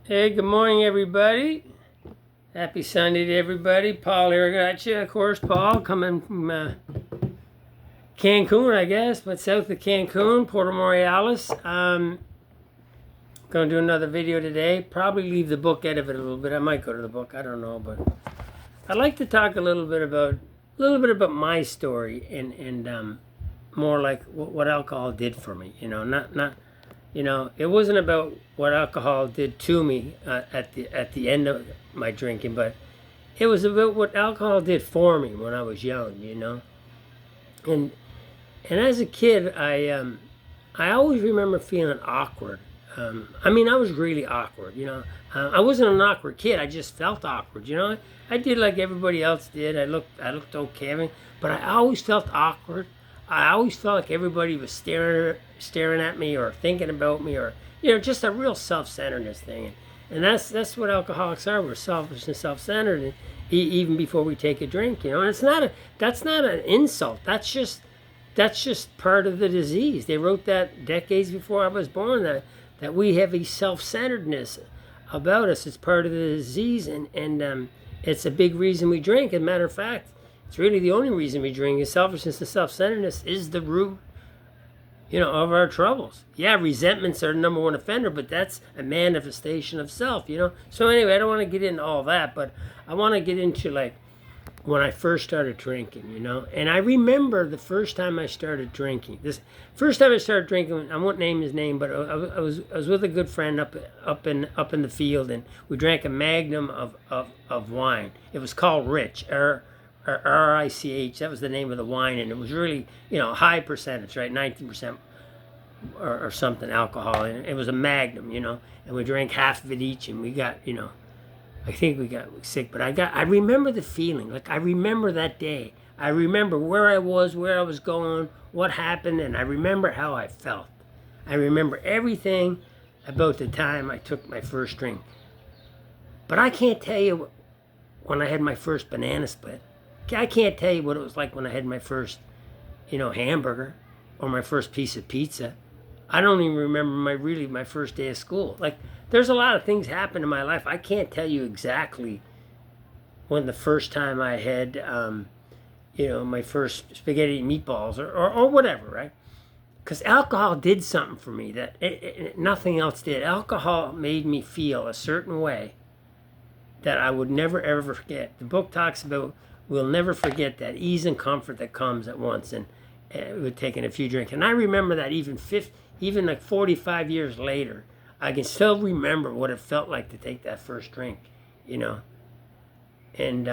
Hey, good morning, everybody. Happy Sunday to everybody. Paul here got you. Of course, Paul coming from Cancun, I guess, but south of Cancun, Puerto Morelos. Going to do another video today. Probably leave the book out of it a little bit. I might go to the book. I don't know, but I'd like to talk a little bit about my story and more like what alcohol did for me. It wasn't about what alcohol did to me at the end of my drinking, but it was about what alcohol did for me when I was young. And as a kid, I always remember feeling awkward. I was really awkward. I wasn't an awkward kid. I just felt awkward. I did like everybody else did. I looked okay, but I always felt awkward. I always felt like everybody was staring at me or thinking about me, or just a real self-centeredness thing. And that's what alcoholics are. We're selfish and self-centered, and even before we take a drink. And that's not an insult. That's just part of the disease. They wrote that decades before I was born, that we have a self-centeredness about us. It's part of the disease, and it's a big reason we drink. As a matter of fact, it's really the only reason we drink. Is selfishness and self-centeredness is the root, of our troubles. Yeah, resentments are the number one offender, but that's a manifestation of self. So anyway, I don't want to get into all that, but I want to get into like when I first started drinking. And I remember the first time I started drinking. This first time I started drinking, I won't name his name, but I was with a good friend up in the field, and we drank a magnum of wine. It was called Rich, or RICH. That was the name of the wine, and it was really high percentage, right, 19% or something alcohol, and it was a magnum, and we drank half of it each, and we got I think we got sick, but I remember the feeling. Like, I remember that day. I remember where I was going, what happened, and I remember how I felt. I remember everything about the time I took my first drink. But I can't tell you when I had my first banana split. I can't tell you what it was like when I had my first, hamburger or my first piece of pizza. I don't even remember my first day of school. Like, there's a lot of things happen in my life. I can't tell you exactly when the first time I had, my first spaghetti and meatballs or whatever, right? Because alcohol did something for me that nothing else did. Alcohol made me feel a certain way that I would never, ever forget. The book talks about we'll never forget that ease and comfort that comes at once, and with taking a few drinks. And I remember that even like 45 years later, I can still remember what it felt like to take that first drink, And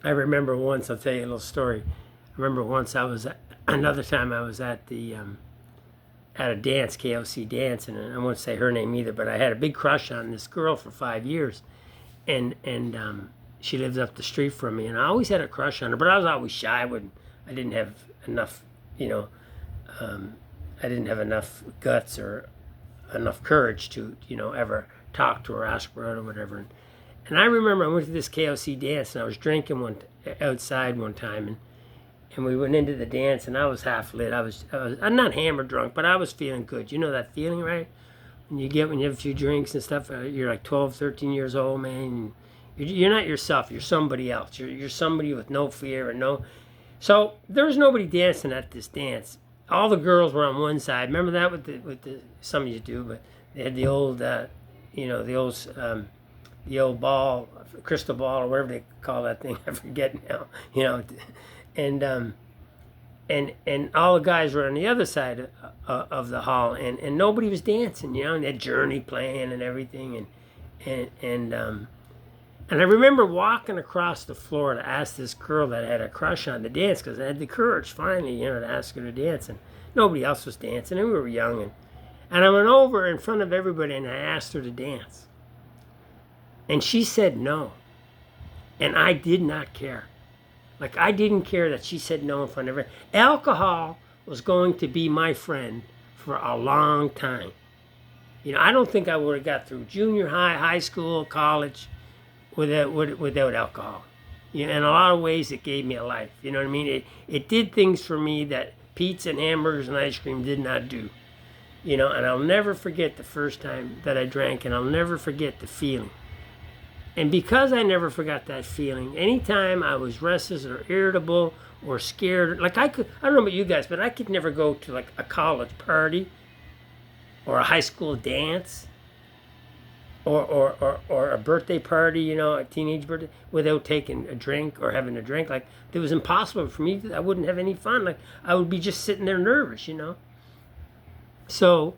I remember once, I'll tell you a little story. I remember once another time I was at at a dance, KLC dance, and I won't say her name either, but I had a big crush on this girl for 5 years, and she lives up the street from me, and I always had a crush on her, but I was always shy. I didn't have enough, I didn't have enough guts or enough courage to, ever talk to her, ask her out or whatever. And I remember I went to this KLC dance, and I was drinking outside one time, and we went into the dance, and I was half lit. I'm not hammered drunk, but I was feeling good. You know that feeling, right? When you have a few drinks and stuff, you're like 12, 13 years old, man. You're not yourself. You're somebody else. You're somebody with no fear and no. So there was nobody dancing at this dance. All the girls were on one side. Remember that with the some of you do, but they had the old, the old ball, crystal ball, or whatever they call that thing. I forget now. And all the guys were on the other side of the hall, and nobody was dancing. And they had Journey playing and everything, and I remember walking across the floor to ask this girl that I had a crush on to dance, because I had the courage finally, to ask her to dance, and nobody else was dancing, and we were young, and I went over in front of everybody and I asked her to dance, and she said no, and I did not care. Like, I didn't care that she said no in front of everybody. Alcohol was going to be my friend for a long time. I don't think I would have got through junior high, high school, college without alcohol. In a lot of ways, it gave me a life. You know what I mean? It did things for me that pizza and hamburgers and ice cream did not do. you know, and I'll never forget the first time that I drank, and I'll never forget the feeling. And because I never forgot that feeling, anytime I was restless or irritable or scared, like I don't know about you guys, but I could never go to like a college party or a high school dance or a birthday party, you know, a teenage birthday, without taking a drink or having a drink. Like, it was impossible for me. I wouldn't have any fun. Like, I would be just sitting there nervous, you know. So,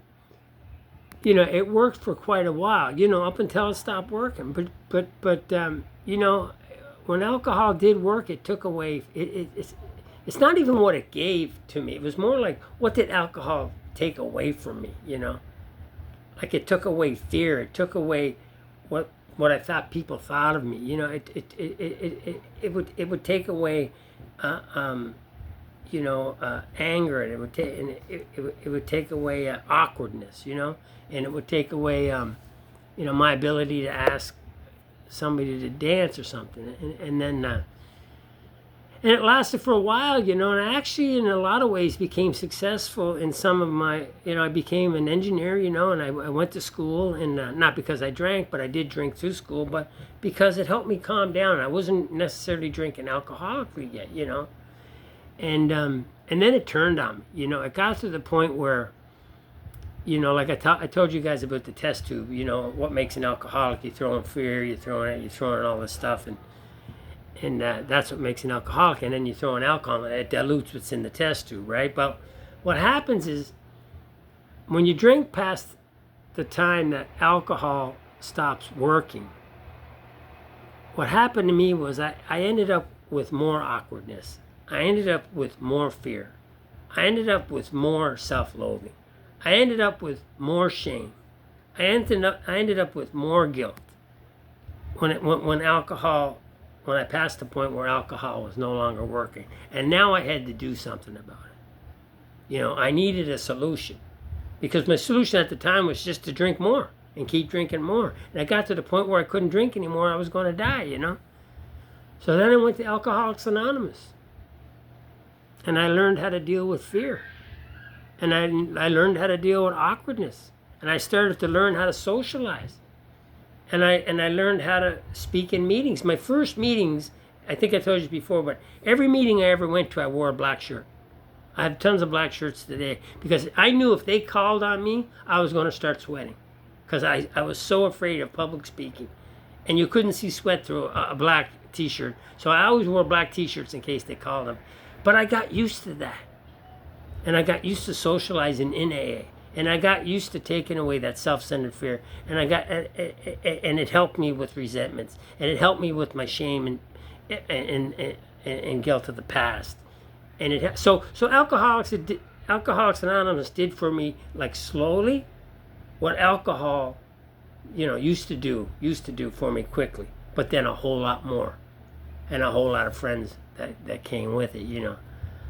you know, it worked for quite a while, you know, up until it stopped working. But you know, when alcohol did work, it took away. It's not even what it gave to me. It was more like, what did alcohol take away from me, you know? Like, it took away fear. It took away what I thought people thought of me. You know, it would take away, you know, anger, and it would take away awkwardness. You know, and it would take away, you know, my ability to ask somebody to dance or something, and then. And it lasted for a while, you know, and I actually, in a lot of ways, became successful in some of my, you know, I became an engineer, you know, and I went to school, and not because I drank, but I did drink through school, but because it helped me calm down. I wasn't necessarily drinking alcoholically yet, you know, and then it turned on me, you know. It got to the point where, you know, like I told you guys about the test tube, you know, what makes an alcoholic. You throw in fear, you throw in all this stuff, and that's what makes an alcoholic. And then you throw in alcohol, it dilutes what's in the test tube, right? But what happens is, when you drink past the time that alcohol stops working, what happened to me was I ended up with more awkwardness. I ended up with more fear. I ended up with more self-loathing. I ended up with more shame. I ended up with more guilt when I passed the point where alcohol was no longer working. And now I had to do something about it. You know, I needed a solution, because my solution at the time was just to drink more and keep drinking more. And I got to the point where I couldn't drink anymore. I was going to die, you know. So then I went to Alcoholics Anonymous, and I learned how to deal with fear, and I learned how to deal with awkwardness, and I started to learn how to socialize. And I learned how to speak in meetings. My first meetings, I think I told you before, but every meeting I ever went to, I wore a black shirt. I have tons of black shirts today, because I knew if they called on me, I was going to start sweating, because I was so afraid of public speaking. And you couldn't see sweat through a black t-shirt. So I always wore black t-shirts in case they called them. But I got used to that. And I got used to socializing in AA. And I got used to taking away that self-centered fear, and and it helped me with resentments, and it helped me with my shame and guilt of the past, and so Alcoholics Anonymous did for me, like, slowly, what alcohol, you know, used to do for me quickly, but then a whole lot more, and a whole lot of friends that came with it, you know.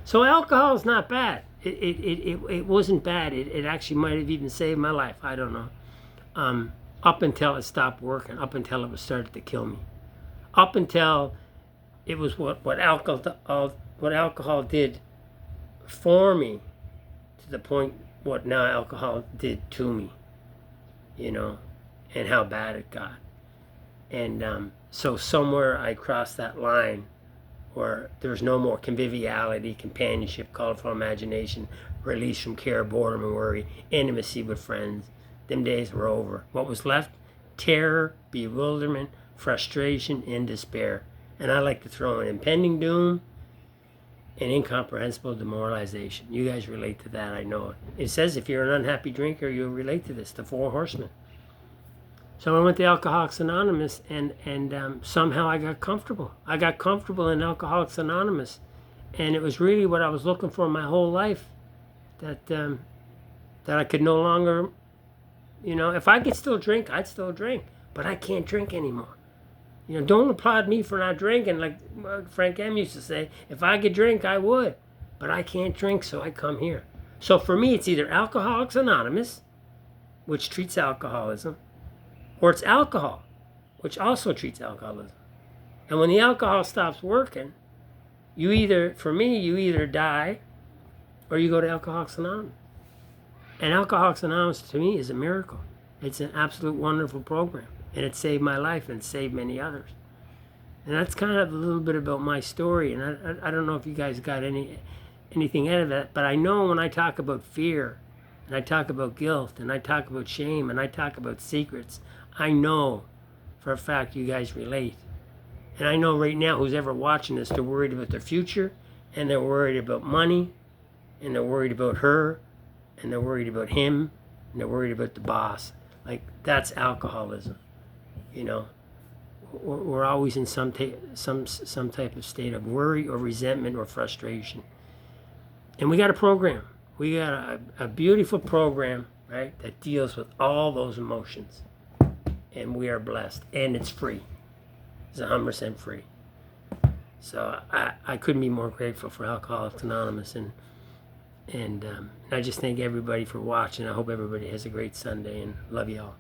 So alcohol is not bad. It wasn't bad. It actually might have even saved my life. I don't know. Up until it stopped working. Up until it started to kill me. Up until it was what alcohol did for me, to the point what now alcohol did to me. You know, and how bad it got. And so somewhere I crossed that line, where there's no more conviviality, companionship, colorful imagination, release from care, boredom, and worry, intimacy with friends. Them days were over. What was left? Terror, bewilderment, frustration, and despair. And I like to throw in impending doom and incomprehensible demoralization. You guys relate to that, I know it. It says if you're an unhappy drinker, you'll relate to this, the 4 horsemen. So I went to Alcoholics Anonymous, and somehow I got comfortable. I got comfortable in Alcoholics Anonymous, and it was really what I was looking for my whole life. That I could no longer, you know, if I could still drink, I'd still drink, but I can't drink anymore. You know, don't applaud me for not drinking, like Frank M used to say. If I could drink, I would, but I can't drink, so I come here. So for me, it's either Alcoholics Anonymous, which treats alcoholism, or it's alcohol, which also treats alcoholism. And when the alcohol stops working, for me, you either die or you go to Alcoholics Anonymous. And Alcoholics Anonymous to me is a miracle. It's an absolute wonderful program. And it saved my life and saved many others. And that's kind of a little bit about my story. And I don't know if you guys got anything out of that, but I know when I talk about fear, and I talk about guilt, and I talk about shame, and I talk about secrets, I know for a fact you guys relate. And I know right now who's ever watching this, they're worried about their future, and they're worried about money, and they're worried about her, and they're worried about him, and they're worried about the boss. Like, that's alcoholism, you know. We're always in some type of state of worry or resentment or frustration. And we got a program. We got a beautiful program, right, that deals with all those emotions. And we are blessed. And it's free. It's 100% free. So I couldn't be more grateful for Alcoholics Anonymous. And I just thank everybody for watching. I hope everybody has a great Sunday and love you all.